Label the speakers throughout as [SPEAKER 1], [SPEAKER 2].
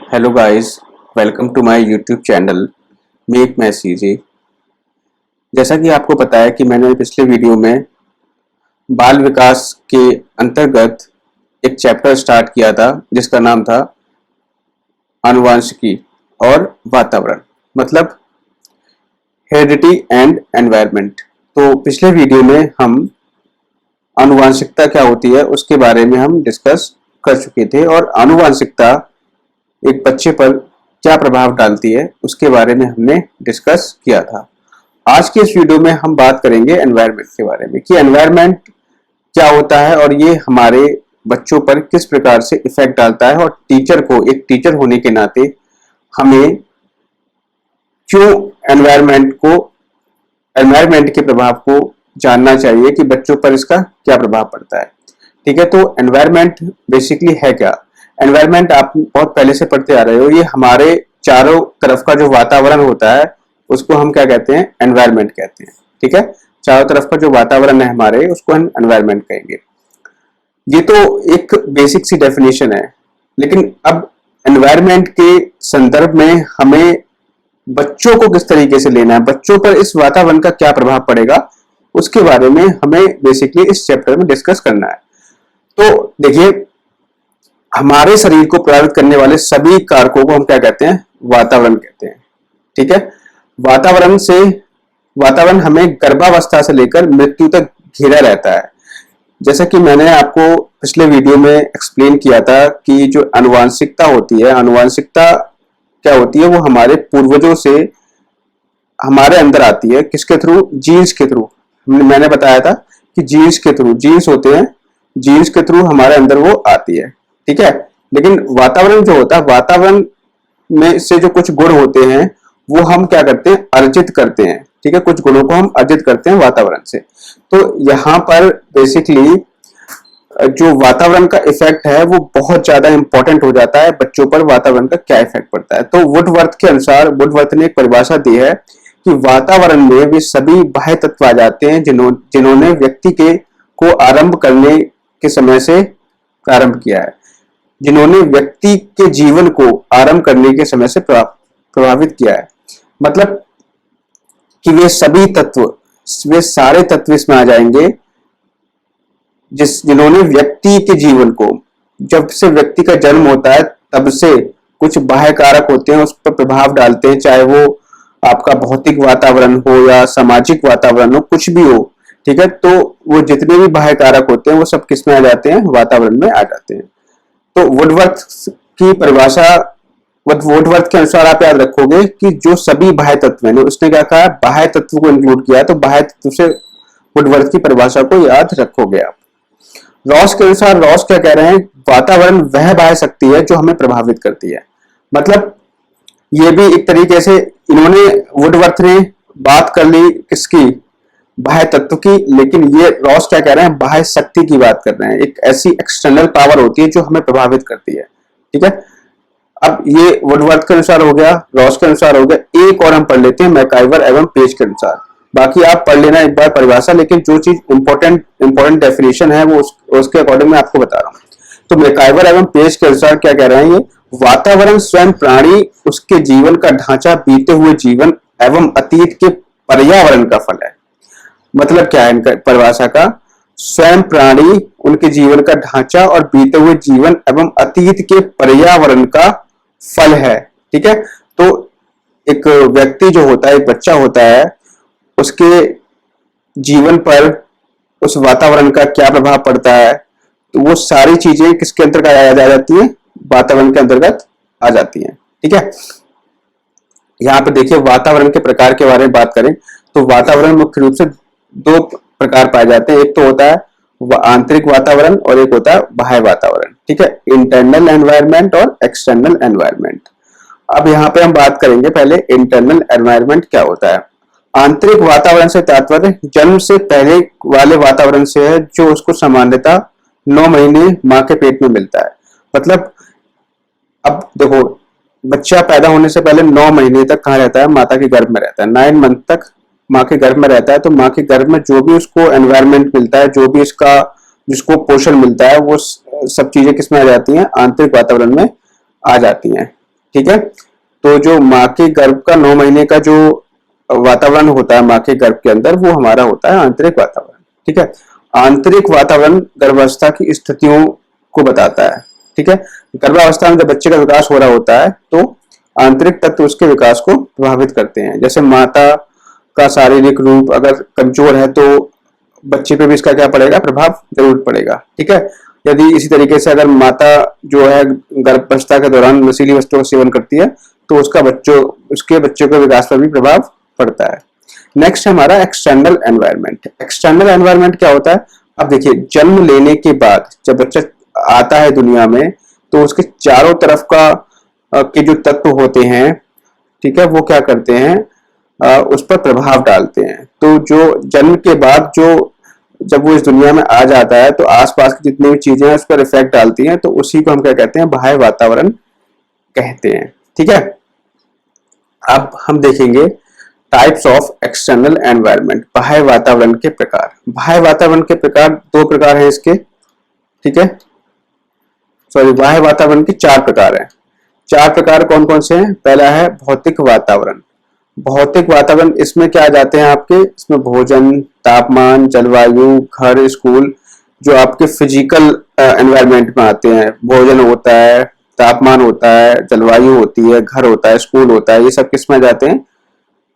[SPEAKER 1] Hello guys, welcome to my YouTube channel make maths easy. जैसा कि आपको पता है कि मैंने पिछले वीडियो में बाल विकास के अंतर्गत एक चैप्टर स्टार्ट किया था जिसका नाम था आनुवांशिकी और वातावरण, मतलब हेरिडिटी एंड एनवायरनमेंट। तो पिछले वीडियो में हम आनुवांशिकता क्या होती है उसके बारे में हम डिस्कस कर चुके थे और आनुवांशिकता एक बच्चे पर क्या प्रभाव डालती है उसके बारे में हमने डिस्कस किया था। आज के इस वीडियो में हम बात करेंगे एनवायरनमेंट के बारे में कि एनवायरनमेंट क्या होता है और ये हमारे बच्चों पर किस प्रकार से इफेक्ट डालता है, और टीचर को, एक टीचर होने के नाते हमें क्यों एनवायरनमेंट के प्रभाव को जानना चाहिए कि बच्चों पर इसका क्या प्रभाव पड़ता है। ठीक है, तो एनवायरनमेंट बेसिकली है क्या? एनवायरनमेंट आप बहुत पहले से पढ़ते आ रहे हो, ये हमारे चारों तरफ का जो वातावरण होता है उसको हम क्या कहते हैं? एनवायरनमेंट कहते हैं। ठीक है, चारों तरफ का जो वातावरण है हमारे, उसको हम एनवायरनमेंट कहेंगे। ये तो एक बेसिक सी डेफिनेशन है, लेकिन अब एनवायरनमेंट के संदर्भ में हमें बच्चों को किस तरीके से लेना है, बच्चों पर इस वातावरण का क्या प्रभाव पड़ेगा, उसके बारे में हमें बेसिकली इस चैप्टर में डिस्कस करना है। तो देखिए, हमारे शरीर को प्रभावित करने वाले सभी कारकों को हम क्या कहते हैं? वातावरण कहते हैं। ठीक है, वातावरण हमें गर्भावस्था से लेकर मृत्यु तक घेरा रहता है। जैसा कि मैंने आपको पिछले वीडियो में एक्सप्लेन किया था कि जो आनुवांशिकता होती है, आनुवांशिकता क्या होती है? वो हमारे पूर्वजों से हमारे अंदर आती है। किसके थ्रू? जीन्स के थ्रू। मैंने बताया था कि जीन्स के थ्रू, जीन्स होते हैं, जीन्स के थ्रू हमारे अंदर वो आती है। ठीक है, लेकिन वातावरण जो होता है, वातावरण में से जो कुछ गुण होते हैं वो हम क्या करते हैं? अर्जित करते हैं। ठीक है, कुछ गुणों को हम अर्जित करते हैं वातावरण से। तो यहाँ पर बेसिकली जो वातावरण का इफेक्ट है वो बहुत ज्यादा इंपॉर्टेंट हो जाता है बच्चों पर। वातावरण का क्या इफेक्ट पड़ता है? तो वुडवर्थ के अनुसार, वुडवर्थ ने एक परिभाषा दी है कि वातावरण में वे सभी बाह्य तत्व आ जाते हैं जिन्होंने व्यक्ति को आरंभ करने के समय से प्रारंभ किया है, जिन्होंने व्यक्ति के जीवन को आरंभ करने के समय से प्रभावित किया है। मतलब कि वे सभी तत्व, वे सारे तत्व इसमें आ जाएंगे जिन्होंने व्यक्ति के जीवन को, जब से व्यक्ति का जन्म होता है तब से कुछ बाह्य कारक होते हैं उस पर प्रभाव डालते हैं, चाहे वो आपका भौतिक वातावरण हो या सामाजिक वातावरण हो, कुछ भी हो। ठीक है, तो वो जितने भी बाह्य कारक होते हैं वो सब किस में आ जाते हैं? वातावरण में आ जाते हैं। तो वुडवर्थ की परिभाषा, वुडवर्थ के अनुसार आप याद रखोगे कि जो सभी बाह्य तत्व हैं, उसने क्या कहा? बाह्य तत्व को इंक्लूड किया, तो बाह्य तत्व से वुडवर्थ की परिभाषा को याद रखोगे आप। रॉस के अनुसार, रॉस क्या कह रहे हैं? वातावरण वह बाह्य शक्ति है जो हमें प्रभावित करती है। मतलब ये भी एक तरीके से इन्होंने, वुडवर्थ ने बात कर ली किसकी? बाह्य तत्व की, लेकिन ये रॉस क्या कह रहे हैं? बाह्य शक्ति की बात कर रहे हैं। एक ऐसी एक्सटर्नल पावर होती है जो हमें प्रभावित करती है। ठीक है, अब ये वुडवर्थ के अनुसार हो गया, रॉस के अनुसार हो गया। एक और हम पढ़ लेते हैं मैकाइवर एवं पेज के अनुसार। बाकी आप पढ़ लेना एक बार परिभाषा, लेकिन जो चीज इंपॉर्टेंट डेफिनेशन है वो उसके अकॉर्डिंग मैं आपको बता रहा हूँ। तो मैकाइवर एवं पेज के अनुसार क्या कह रहे हैं? ये वातावरण स्वयं प्राणी, उसके जीवन का ढांचा, बीते हुए जीवन एवं अतीत के पर्यावरण का फल है। मतलब क्या है इनका परिभाषा का? स्वयं प्राणी, उनके जीवन का ढांचा और बीते हुए जीवन एवं अतीत के पर्यावरण का फल है। ठीक है, तो एक व्यक्ति जो होता है, एक बच्चा होता है, उसके जीवन पर उस वातावरण का क्या प्रभाव पड़ता है, तो वो सारी चीजें किसके अंतर्गत आ जाती है? वातावरण के अंतर्गत आ जाती हैं। ठीक है, यहाँ पे देखिए वातावरण के प्रकार के बारे में बात करें तो वातावरण मुख्य रूप से दो प्रकार पाए जाते हैं। एक तो होता है आंतरिक वातावरण और एक होता है बाह्य वातावरण। ठीक है, इंटरनल एनवायरनमेंट और एक्सटर्नल एनवायरनमेंट। अब यहाँ पे हम बात करेंगे पहले इंटरनल एनवायरनमेंट क्या होता है। आंतरिक वातावरण से तात्पर्य जन्म से पहले वाले वातावरण से है, जो उसको सामान्यतः 9 महीने माँ के पेट में मिलता है। मतलब अब देखो, बच्चा पैदा होने से पहले 9 महीने तक कहाँ रहता है? माता के गर्भ में रहता है। 9 मंथ तक माँ के गर्भ में रहता है। तो माँ के गर्भ में जो भी उसको एनवायरनमेंट मिलता है, जो भी जिसको पोषण मिलता है, वो सब चीजें किसमें आ जाती हैं? आंतरिक वातावरण में आ जाती हैं। ठीक है। तो जो माँ के गर्भ का 9 महीने का जो वातावरण होता है माँ के गर्भ के अंदर, वो हमारा होता है आंतरिक वातावरण। ठीक है। आंतरिक वातावरण गर्भावस्था की स्थितियों को बताता है। ठीक है। गर्भावस्था में जब बच्चे का विकास हो रहा होता है तो आंतरिक तत्व उसके विकास को प्रभावित करते हैं। जैसे माता का शारीरिक रूप अगर कमजोर है तो बच्चे पे भी इसका क्या पड़ेगा, प्रभाव जरूर पड़ेगा। ठीक है। यदि इसी तरीके से अगर माता जो है गर्भावस्था के दौरान नशीली वस्तुओं का सेवन करती है तो उसके बच्चों के विकास पर भी प्रभाव पड़ता है। नेक्स्ट हमारा एक्सटर्नल एनवायरनमेंट। एक्सटर्नल एनवायरनमेंट क्या होता है? अब देखिए, जन्म लेने के बाद जब बच्चा आता है दुनिया में तो उसके चारों तरफ के जो तत्व होते हैं, ठीक है, वो क्या करते हैं, उस पर प्रभाव डालते हैं। तो जो जन्म के बाद जब वो इस दुनिया में आ जाता है तो आसपास की जितनी भी चीजें हैं उस पर इफेक्ट डालती हैं, तो उसी को हम क्या कहते हैं, बाह्य वातावरण कहते हैं। ठीक है। अब हम देखेंगे टाइप्स ऑफ एक्सटर्नल एनवायरनमेंट, बाह्य वातावरण के प्रकार। बाह्य वातावरण के प्रकार 2 प्रकार हैं इसके। ठीक है। सॉरी, बाह्य वातावरण के 4 प्रकार हैं। 4 प्रकार कौन कौन से हैं? पहला है भौतिक वातावरण। भौतिक वातावरण, इसमें क्या आ जाते हैं आपके, इसमें भोजन, तापमान, जलवायु, घर, स्कूल, जो आपके फिजिकल एनवायरनमेंट में आते हैं। भोजन होता है, तापमान होता है, जलवायु होती है, घर होता है, स्कूल होता है, ये सब किस में आ जाते हैं,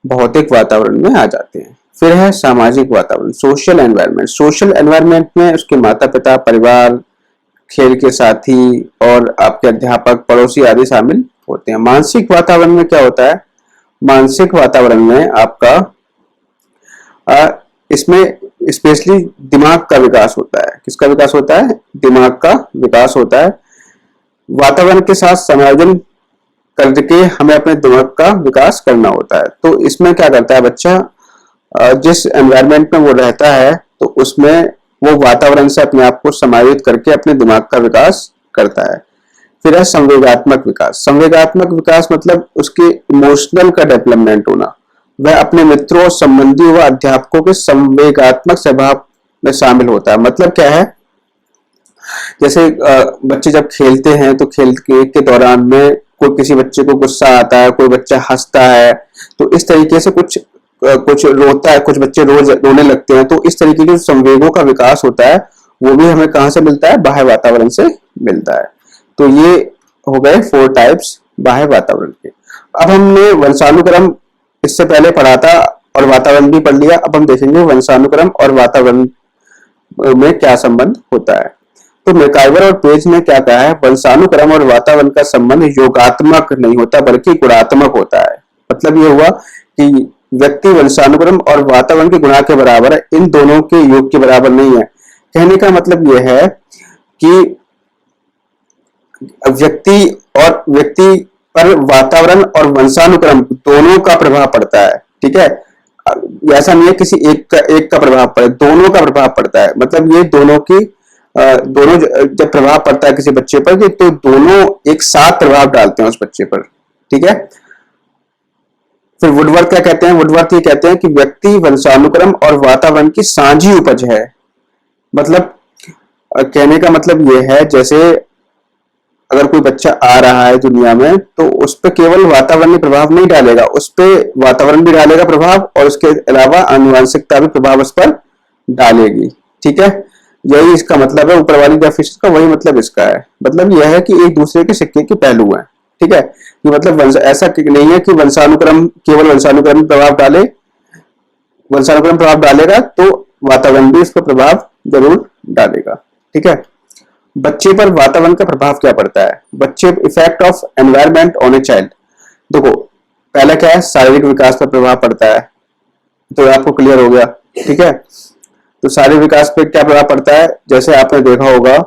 [SPEAKER 1] भौतिक वातावरण में आ जाते हैं। फिर है सामाजिक वातावरण, सोशल एनवायरनमेंट। सोशल एनवायरनमेंट में उसके माता पिता, परिवार, खेल के साथी और आपके अध्यापक, पड़ोसी आदि शामिल होते हैं। मानसिक वातावरण में क्या होता है? मानसिक वातावरण में आपका इसमें स्पेशली दिमाग का विकास होता है। किसका विकास होता है? दिमाग का विकास होता है। वातावरण के साथ समायोजन करके हमें अपने दिमाग का विकास करना होता है। तो इसमें क्या करता है बच्चा, जिस एनवायरनमेंट में वो रहता है तो उसमें वो वातावरण से अपने आप को समायोजित करके अपने दिमाग का विकास करता है। फिर है संवेगात्मक विकास। संवेगात्मक विकास मतलब उसके इमोशनल का डेवलपमेंट होना। वह अपने मित्रों, संबंधियों व अध्यापकों के संवेगात्मक स्वभाव में शामिल होता है। मतलब क्या है, जैसे बच्चे जब खेलते हैं तो खेल के दौरान में कोई किसी बच्चे को गुस्सा आता है, कोई बच्चा हंसता है, तो इस तरीके से कुछ रोता है, कुछ बच्चे रोज रोने लगते हैं। तो इस तरीके के संवेगों का विकास होता है, वो भी हमें कहां से मिलता है? बाह्य वातावरण से मिलता है। तो ये हो गए 4 टाइप्स बाह्य वातावरण के। अब हमने वंशानुक्रम इससे पहले पढ़ा था और वातावरण भी पढ़ लिया। अब हम देखेंगे वंशानुक्रम और वातावरण में क्या संबंध होता है। तो मैकाइवर और पेज ने क्या कहा है, वंशानुक्रम और वातावरण का संबंध योगात्मक नहीं होता बल्कि गुणात्मक होता है। मतलब ये हुआ कि व्यक्ति वंशानुक्रम और वातावरण के गुणा के बराबर है, इन दोनों के योग के बराबर नहीं है। कहने का मतलब यह है कि व्यक्ति पर वातावरण और वंशानुक्रम दोनों का प्रभाव पड़ता है। ठीक है। ऐसा नहीं है किसी एक का प्रभाव पड़े, दोनों का प्रभाव पड़ता है। मतलब ये दोनों जब प्रभाव पड़ता है किसी बच्चे पर तो दोनों एक साथ प्रभाव डालते हैं उस बच्चे पर। ठीक है। फिर वुडवर्थ क्या कहते हैं? वुडवर्थ ये कहते हैं कि व्यक्ति वंशानुक्रम और वातावरण की साझी उपज है। मतलब कहने का मतलब ये है, जैसे अगर कोई बच्चा आ रहा है दुनिया में तो उस पर केवल वातावरणीय प्रभाव नहीं डालेगा, उस पर वातावरण भी डालेगा प्रभाव और उसके अलावा आनुवंशिकता भी प्रभाव उस पर डालेगी। ठीक है। यही इसका मतलब है, ऊपर वाली डेफिनेशन का वही मतलब इसका है। मतलब यह है कि एक दूसरे के सिक्के के पहलू हैं। ठीक है। कि मतलब ऐसा नहीं है कि केवल वंशानुक्रम प्रभाव डाले, वंशानुक्रम प्रभाव डालेगा तो वातावरण भी इस पर प्रभाव जरूर डालेगा। ठीक है। बच्चे पर वातावरण का प्रभाव क्या पड़ता है? बच्चे effect of environment on a child. देखो, पहला क्या है, शारीरिक विकास पर प्रभाव पड़ता है, तो आपको क्लियर हो गया। ठीक है। तो शारीरिक विकास पर क्या प्रभाव पड़ता है? जैसे आपने देखा होगा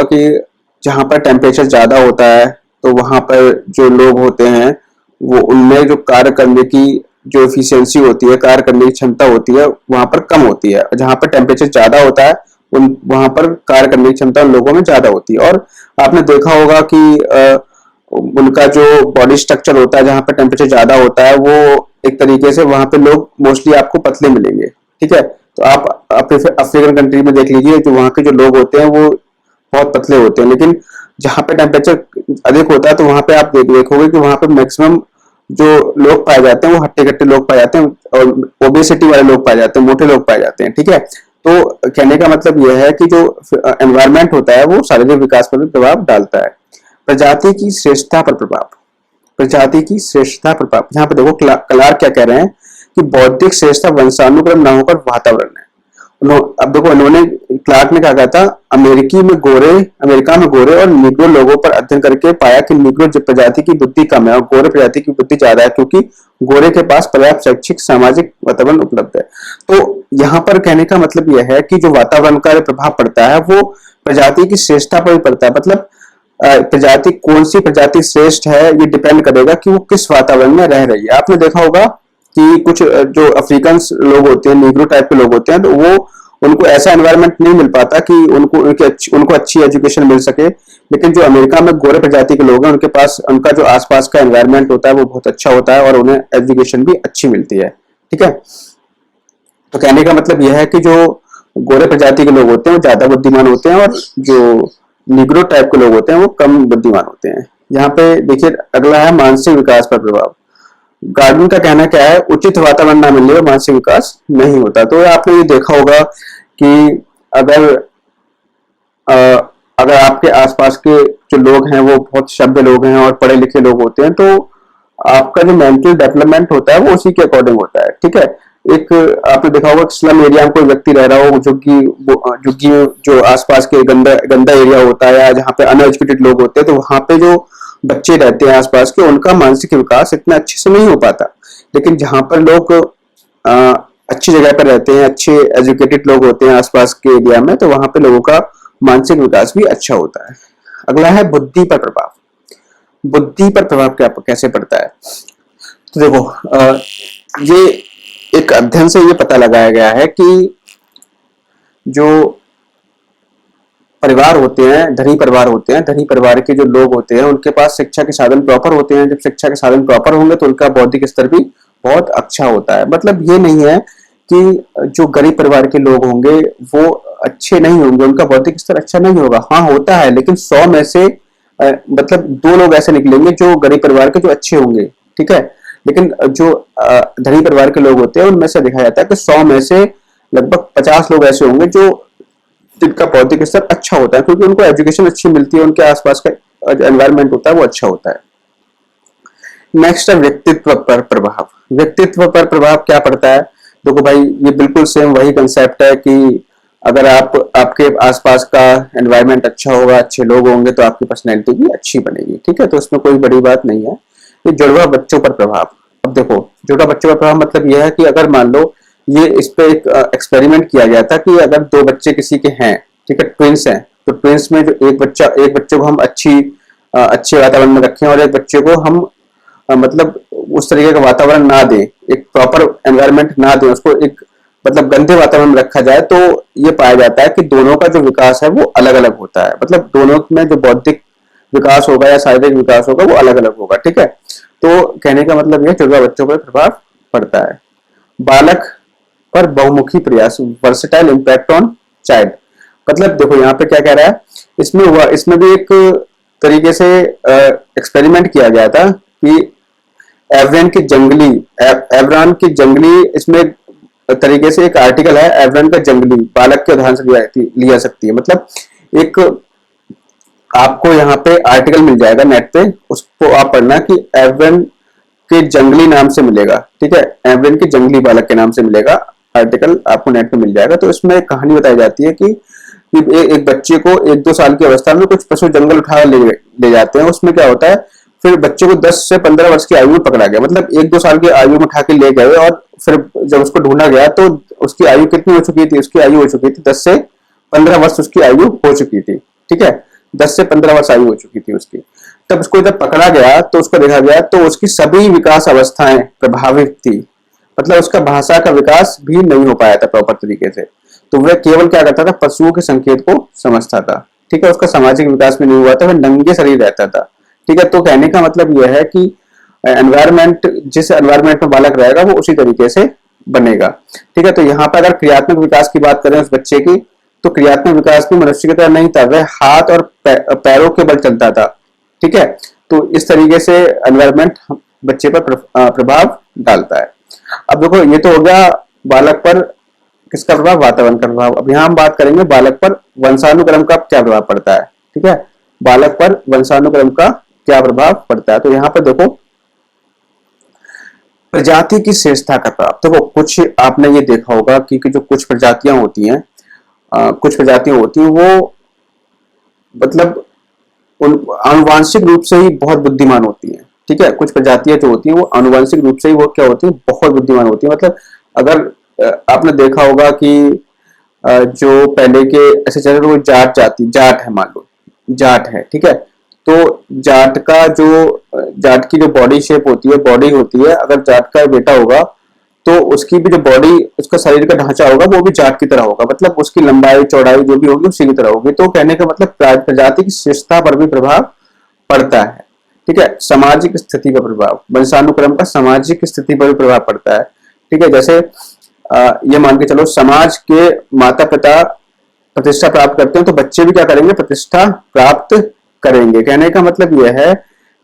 [SPEAKER 1] कि जहां पर टेम्परेचर ज्यादा होता है तो वहां पर जो लोग होते हैं वो उनमें जो कार्य करने की जो एफिशिएंसी होती है, कार्य करने की क्षमता होती है, वहां पर कम होती है। जहां पर टेम्परेचर ज्यादा होता है वहां पर कार्य करने की क्षमता उन लोगों में ज्यादा होती है। और आपने देखा होगा कि उनका जो बॉडी स्ट्रक्चर होता है, जहां पर टेम्परेचर ज्यादा होता है, वो एक तरीके से वहां पे लोग मोस्टली आपको पतले मिलेंगे। ठीक है। तो आप अफ्रीकन कंट्री में देख लीजिए, जो वहां के जो लोग होते हैं वो बहुत पतले होते हैं। लेकिन जहाँ पे टेम्परेचर अधिक होता है तो वहां पे आप देखोगे कि वहां पे मैक्सिमम जो लोग पाए जाते हैं वो हट्टे कट्टे लोग पाए जाते हैं और ओबेसिटी वाले लोग पाए जाते हैं, मोटे लोग पाए जाते हैं। ठीक है, तो कहने का मतलब यह है कि जो एनवायरमेंट होता है वो शारीरिक विकास पर भी प्रभाव डालता है। प्रजाति की श्रेष्ठता पर प्रभाव, प्रजाति की श्रेष्ठता पर प्रभाव। यहाँ पे देखो क्लार्क क्या कह रहे हैं कि बौद्धिक श्रेष्ठता वंशानुक्रम न होकर वातावरण है। अब देखो इन्होंने, क्लार्क ने क्या कहा था, अमेरिका में गोरे और निग्रो लोगों पर अध्ययन करके पाया कि निग्रो प्रजाति की बुद्धि कम है और गोरे प्रजाति की बुद्धि ज्यादा है, क्योंकि गोरे के पास पर्याप्त शैक्षिक सामाजिक वातावरण उपलब्ध है। तो यहाँ पर कहने का मतलब यह है कि जो वातावरण का प्रभाव पड़ता है वो प्रजाति की श्रेष्ठता पर भी पड़ता है। मतलब प्रजाति, कौन सी प्रजाति श्रेष्ठ है ये डिपेंड करेगा कि वो किस वातावरण में रह रही है। आपने देखा होगा कि कुछ जो अफ्रीकन लोग होते हैं, नीग्रो टाइप के लोग होते हैं, तो वो उनको ऐसा एनवायरनमेंट नहीं मिल पाता कि उनको अच्छी एजुकेशन मिल सके। लेकिन जो अमेरिका में गोरे प्रजाति के लोग हैं उनके पास उनका जो आसपास का एनवायरनमेंट होता है वो बहुत अच्छा होता है और उन्हें एजुकेशन भी अच्छी मिलती है। ठीक है, तो कहने का मतलब यह है कि जो गोरे प्रजाति के लोग होते हैं वो ज्यादा बुद्धिमान होते हैं और जो निग्रो टाइप के लोग होते हैं वो कम बुद्धिमान होते हैं। यहाँ पे देखिए अगला है मानसिक विकास पर प्रभाव। गार्डन का कहना क्या है, उचित वातावरण न मिलने पर मानसिक विकास नहीं होता। तो आपने ये देखा होगा कि अगर अगर आपके आसपास के जो लोग हैं वो बहुत सभ्य लोग हैं और पढ़े लिखे लोग होते हैं तो आपका जो मेंटल डेवलपमेंट होता है वो उसी के अकॉर्डिंग होता है। ठीक है, एक आपने देखा होगा स्लम एरिया में कोई व्यक्ति रह रहा हो, झुग्गी जो आसपास के गंदा गंदा एरिया होता है या जहाँ पे अनएजुकेटेड लोग होते हैं, तो वहां पे जो बच्चे रहते हैं आसपास के, उनका मानसिक विकास इतना अच्छे से नहीं हो पाता। लेकिन जहां पर लोग अच्छी जगह पर रहते हैं, अच्छे एजुकेटेड लोग होते हैं आसपास के एरिया में, तो वहां पे लोगों का मानसिक विकास भी अच्छा होता है। अगला है बुद्धि पर प्रभाव। बुद्धि पर प्रभाव क्या कैसे पड़ता है, तो देखो ये एक अध्ययन से ये पता लगाया गया है कि जो परिवार होते हैं, धनी परिवार होते हैं, धनी परिवार के जो लोग होते हैं उनके पास शिक्षा के साधन प्रॉपर होते हैं। जब शिक्षा के साधन प्रॉपर होंगे तो उनका बौद्धिक स्तर भी बहुत अच्छा होता है। मतलब ये नहीं है कि जो गरीब परिवार के लोग होंगे वो अच्छे नहीं होंगे, उनका बौद्धिक स्तर अच्छा नहीं होगा। हाँ होता है, लेकिन 100 में से मतलब 2 लोग ऐसे निकलेंगे जो गरीब परिवार के जो अच्छे होंगे। ठीक है, लेकिन जो धनी परिवार के लोग होते हैं उनमें से देखा जाता है कि 100 में से लगभग 50 लोग ऐसे होंगे जो जिनका बौद्धिक स्तर अच्छा होता है, क्योंकि उनको एजुकेशन अच्छी मिलती है, उनके आसपास का एनवायरनमेंट होता है वो अच्छा होता है। नेक्स्ट है व्यक्तित्व पर प्रभाव। व्यक्तित्व पर प्रभाव क्या पड़ता है, देखो भाई ये बिल्कुल सेम वही कंसेप्ट है कि अगर आपके आसपास का एनवायरनमेंट अच्छा होगा, अच्छे लोग होंगे, तो आपकी पर्सनैलिटी भी अच्छी बनेगी। ठीक है, तो इसमें कोई बड़ी बात नहीं है। ये जुड़वा बच्चों पर प्रभाव। अब देखो जुड़वा बच्चों पर प्रभाव मतलब यह है कि अगर मान लो ये इस पे एक एक्सपेरिमेंट किया गया था कि अगर 2 बच्चे किसी के हैं, ठीक है, ट्विंस हैं, तो ट्विंस में जो एक बच्चे को हम अच्छे वातावरण में रखें और एक बच्चे को हम मतलब उस तरीके का वातावरण ना दें, एक प्रॉपर एनवायरनमेंट ना दें, उसको एक मतलब गंदे वातावरण में रखा जाए, तो ये पाया जाता है कि दोनों का जो विकास है वो अलग अलग होता है। मतलब दोनों में जो बौद्धिक विकास होगा या शारीरिक विकास होगा वो अलग अलग होगा। ठीक है, तो कहने का मतलब यह जुड़वा बच्चों पर प्रभाव पड़ता है। बालक पर बहुमुखी प्रयास, वर्सेटाइल इंपैक्ट ऑन चाइल्ड। मतलब देखो यहाँ पे क्या कह रहा है, इसमें भी एक तरीके से एक्सपेरिमेंट किया गया था कि एवरान की जंगली इसमें तरीके से एक आर्टिकल है, एवरान का जंगली बालक के उदाहरण से लिया सकती है। मतलब एक आपको यहाँ पे आर्टिकल मिल जाएगा नेट पे, उसको आप पढ़ना कि एवरान के जंगली नाम से मिलेगा। ठीक है, एवरान के जंगली बालक के नाम से मिलेगा, आर्टिकल आपको नेट पे मिल जाएगा। तो इसमें एक कहानी बताई जाती है कि एक बच्चे को 1-2 साल की अवस्था में कुछ पशु जंगल उठा ले जाते हैं। उसमें क्या होता है, फिर बच्चे को 10 से 15 वर्ष की आयु में पकड़ा गया। मतलब 1-2 साल की आयु में उठा के ले गए और फिर जब उसको ढूंढा गया तो उसकी आयु कितनी हो चुकी थी, उसकी आयु हो चुकी थी 10 से 15 वर्ष उसकी आयु हो चुकी थी। ठीक है, 10 से 15 वर्ष आयु हो चुकी थी उसकी। तब उसको जब पकड़ा गया तो उसको देखा गया तो उसकी सभी विकास अवस्थाएं प्रभावित थी। मतलब उसका भाषा का विकास भी नहीं हो पाया था प्रॉपर तरीके से। तो वह केवल क्या करता था, पशुओं के संकेत को समझता था। ठीक है, उसका सामाजिक विकास भी नहीं हुआ था, वह नंगे शरीर रहता था। ठीक है, तो कहने का मतलब यह है कि एनवायरनमेंट, जिस एनवायरनमेंट में बालक रहेगा वो उसी तरीके से बनेगा। ठीक है, तो यहाँ पर अगर क्रियात्मक विकास की बात करें उस बच्चे की, तो क्रियात्मक विकास भी मनुष्य की तरह नहीं था, वह हाथ और पैरों के बल चलता था। ठीक है, तो इस तरीके से एनवायरमेंट बच्चे पर प्रभाव डालता है। अब देखो ये तो हो गया बालक पर किसका प्रभाव, वातावरण का प्रभाव। अब यहाँ हम बात करेंगे बालक पर वंशानुक्रम का क्या प्रभाव पड़ता है। ठीक है, बालक पर वंशानुक्रम का क्या प्रभाव पड़ता है। तो यहाँ पर देखो प्रजाति की श्रेष्ठता का प्रभाव। देखो कुछ आपने ये देखा होगा कि जो कुछ प्रजातियां होती हैं, कुछ प्रजातियां होती हैं वो मतलब आनुवांशिक रूप से ही बहुत बुद्धिमान होती हैं। ठीक है, कुछ प्रजातियां जो होती हैं वो आनुवांशिक रूप से ही वो क्या होती हैं, बहुत बुद्धिमान होती हैं। मतलब अगर आपने देखा होगा कि जो पहले के ऐसे चले वो जाट है, मान लो जाट है। ठीक है, तो जाट की जो बॉडी शेप होती है, बॉडी होती है, अगर जाट का बेटा होगा तो उसकी भी जो बॉडी, उसका शरीर का ढांचा होगा वो भी जाट की तरह होगा। मतलब उसकी लंबाई चौड़ाई जो भी होगी उसी की तरह होगी। तो कहने का मतलब प्रजाति की श्रेष्ठता पर भी प्रभाव पड़ता है। ठीक है, सामाजिक स्थिति का प्रभाव, वंशानुक्रम का सामाजिक स्थिति पर भी प्रभाव पड़ता है। ठीक है, जैसे ये मान के चलो समाज के माता पिता प्रतिष्ठा प्राप्त करते हैं तो बच्चे भी क्या करेंगे, प्रतिष्ठा प्राप्त करेंगे। कहने का मतलब यह है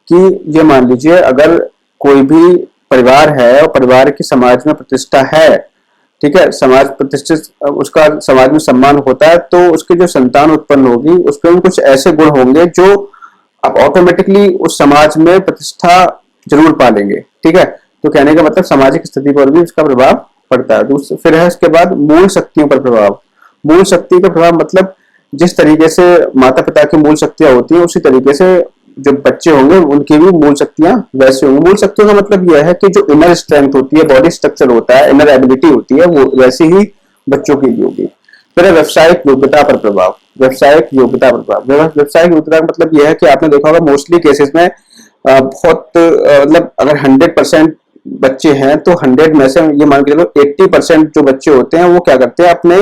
[SPEAKER 1] कि ये मान लीजिए अगर कोई भी परिवार है और परिवार की समाज में प्रतिष्ठा है, ठीक है, समाज प्रतिष्ठित, उसका समाज में सम्मान होता है, तो उसकी जो संतान उत्पन्न होगी उसमें कुछ ऐसे गुण होंगे जो अब ऑटोमेटिकली उस समाज में प्रतिष्ठा जरूर पालेंगे। ठीक है, तो कहने का मतलब सामाजिक स्थिति पर भी इसका प्रभाव पड़ता है। फिर है उसके बाद मूल शक्तियों पर प्रभाव। मूल शक्ति का प्रभाव मतलब जिस तरीके से माता पिता की मूल शक्तियां होती हैं उसी तरीके से जो बच्चे होंगे उनकी भी मूल शक्तियां वैसे होंगी। मूल शक्तियों का मतलब यह है कि जो इनर स्ट्रेंथ होती है, बॉडी स्ट्रक्चर होता है, इनर एबिलिटी होती है, वो वैसी ही बच्चों की भी होगी। फिर व्यावसायिक योग्यता पर प्रभाव। व्यावसायिक योग्यता पर प्रभाव, व्यावसायिक योग्यता का मतलब यह है कि आपने देखा होगा मोस्टली केसेस में बहुत मतलब अगर 100% बच्चे हैं तो 100 में से ये मान के चलो 80% जो बच्चे होते हैं वो क्या करते हैं, अपने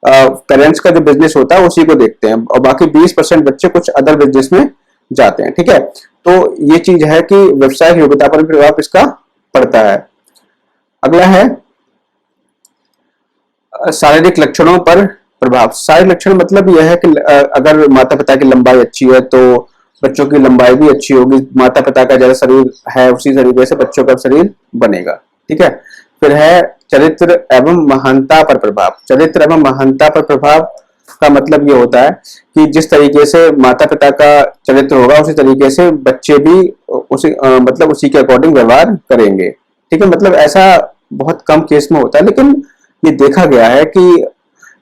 [SPEAKER 1] पेरेंट्स का जो बिजनेस होता है उसी को देखते हैं और बाकी 20% बच्चे कुछ अदर बिजनेस में जाते हैं। ठीक है, तो ये चीज है कि व्यवसायिक योग्यता पर भी प्रभाव इसका पड़ता है। अगला है शारीरिक लक्षणों पर प्रभाव। शारीरिक लक्षण मतलब यह है कि अगर माता पिता की लंबाई अच्छी है तो बच्चों की लंबाई भी अच्छी होगी। माता पिता का जैसा शरीर है उसी तरीके से बच्चों का शरीर बनेगा। ठीक है, फिर है चरित्र एवं महानता पर प्रभाव। चरित्र एवं महानता पर प्रभाव का मतलब ये होता है कि जिस तरीके से माता पिता का चरित्र होगा उसी तरीके से बच्चे भी मतलब उसी के अकॉर्डिंग व्यवहार करेंगे। ठीक है, मतलब ऐसा बहुत कम केस में होता है, लेकिन ये देखा गया है कि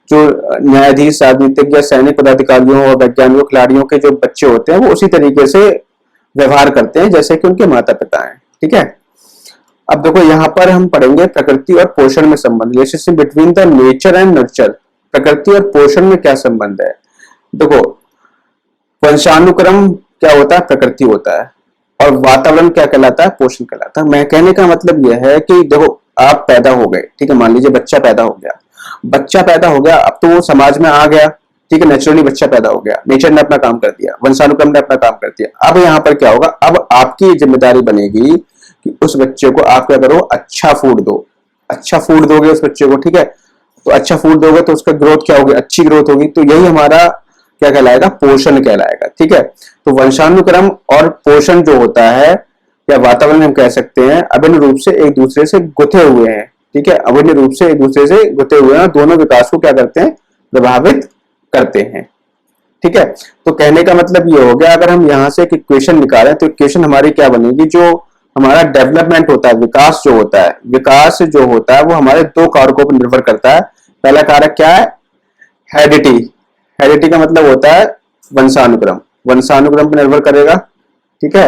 [SPEAKER 1] जो न्यायाधीश, राजनीतिक या सैनिक पदाधिकारियों और वैज्ञानिकों, खिलाड़ियों के जो बच्चे होते हैं वो उसी तरीके से व्यवहार करते हैं जैसे कि उनके माता पिता हैं। ठीक है, अब देखो यहाँ पर हम पढ़ेंगे प्रकृति और पोषण में संबंध, relationship between the nature and nurture. प्रकृति और पोषण में क्या संबंध है। देखो वंशानुक्रम क्या होता है, प्रकृति होता है, और वातावरण क्या कहलाता है, पोषण कहलाता है। मैं कहने का मतलब यह है कि देखो आप पैदा हो गए, ठीक है, मान लीजिए बच्चा पैदा हो गया, अब तो वो समाज में आ गया। ठीक है, नेचुरली बच्चा पैदा हो गया, नेचर ने अपना काम कर दिया, वंशानुक्रम ने अपना काम कर दिया। अब यहाँ पर क्या होगा, अब आपकी जिम्मेदारी बनेगी कि उस बच्चे को आप क्या करो, अच्छा फूड दो। अच्छा फूड दोगे उस बच्चे को, ठीक है, तो अच्छा फूड दोगे तो उसका ग्रोथ क्या होगी, अच्छी ग्रोथ होगी। तो यही हमारा क्या कहलाएगा, पोषण कहलाएगा। ठीक है, तो वंशानुक्रम और पोषण जो होता है या वातावरण हम कह सकते हैं अभिन्न रूप से एक दूसरे से गुथे हुए हैं। ठीक है, अभिन्न रूप से एक दूसरे से गुथे हुए हैं, दोनों विकास को क्या करते हैं, प्रभावित करते हैं। ठीक है, तो कहने का मतलब ये हो गया, अगर हम यहाँ से एक इक्वेशन निकालें तो इक्वेशन हमारी क्या बनेगी, जो हमारा डेवलपमेंट होता है, विकास जो होता है, विकास जो होता है वो हमारे दो कारकों पर निर्भर करता है। पहला कारक क्या है, हेरिडिटी। हेरिडिटी का मतलब होता है वंशानुक्रम, वंशानुक्रम पर निर्भर करेगा। ठीक है,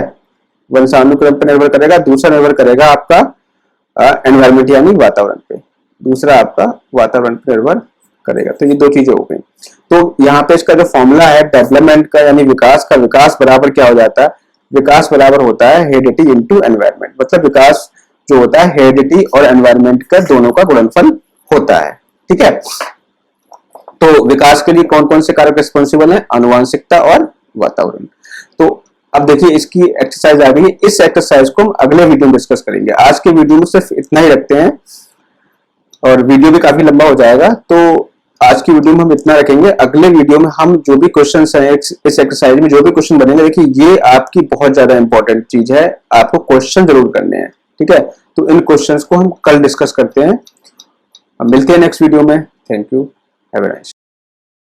[SPEAKER 1] वंशानुक्रम पर निर्भर करेगा। दूसरा निर्भर करेगा आपका एनवायरमेंट यानी वातावरण पे, दूसरा आपका वातावरण पर निर्भर करेगा। तो ये दो चीजें हो गई। तो यहाँ पे इसका जो फॉर्मूला है डेवलपमेंट का यानी विकास का, विकास बराबर क्या हो जाता है, विकास बराबर होता है हेरिडिटी इनटू एनवायरमेंट। मतलब विकास जो होता है हेरिडिटी और एनवायरमेंट का दोनों का गुणनफल होता है। ठीक है, तो विकास के लिए कौन कौन से कारक रिस्पॉन्सिबल है, आनुवांशिकता और वातावरण। तो अब देखिए इसकी एक्सरसाइज आ गई है, इस एक्सरसाइज को हम अगले वीडियो में डिस्कस करेंगे। आज के वीडियो में सिर्फ इतना ही रखते हैं और वीडियो भी काफी लंबा हो जाएगा। तो आज की वीडियो में हम इतना रखेंगे। अगले वीडियो में हम जो भी क्वेश्चन हैं इस एक्सरसाइज में जो भी क्वेश्चन बनेंगे, देखिए ये आपकी बहुत ज्यादा इंपॉर्टेंट चीज है, आपको क्वेश्चन जरूर करने हैं, ठीक है। तो इन क्वेश्चंस को हम कल डिस्कस करते हैं। अब मिलते हैं नेक्स्ट वीडियो में। Thank you, have a nice day.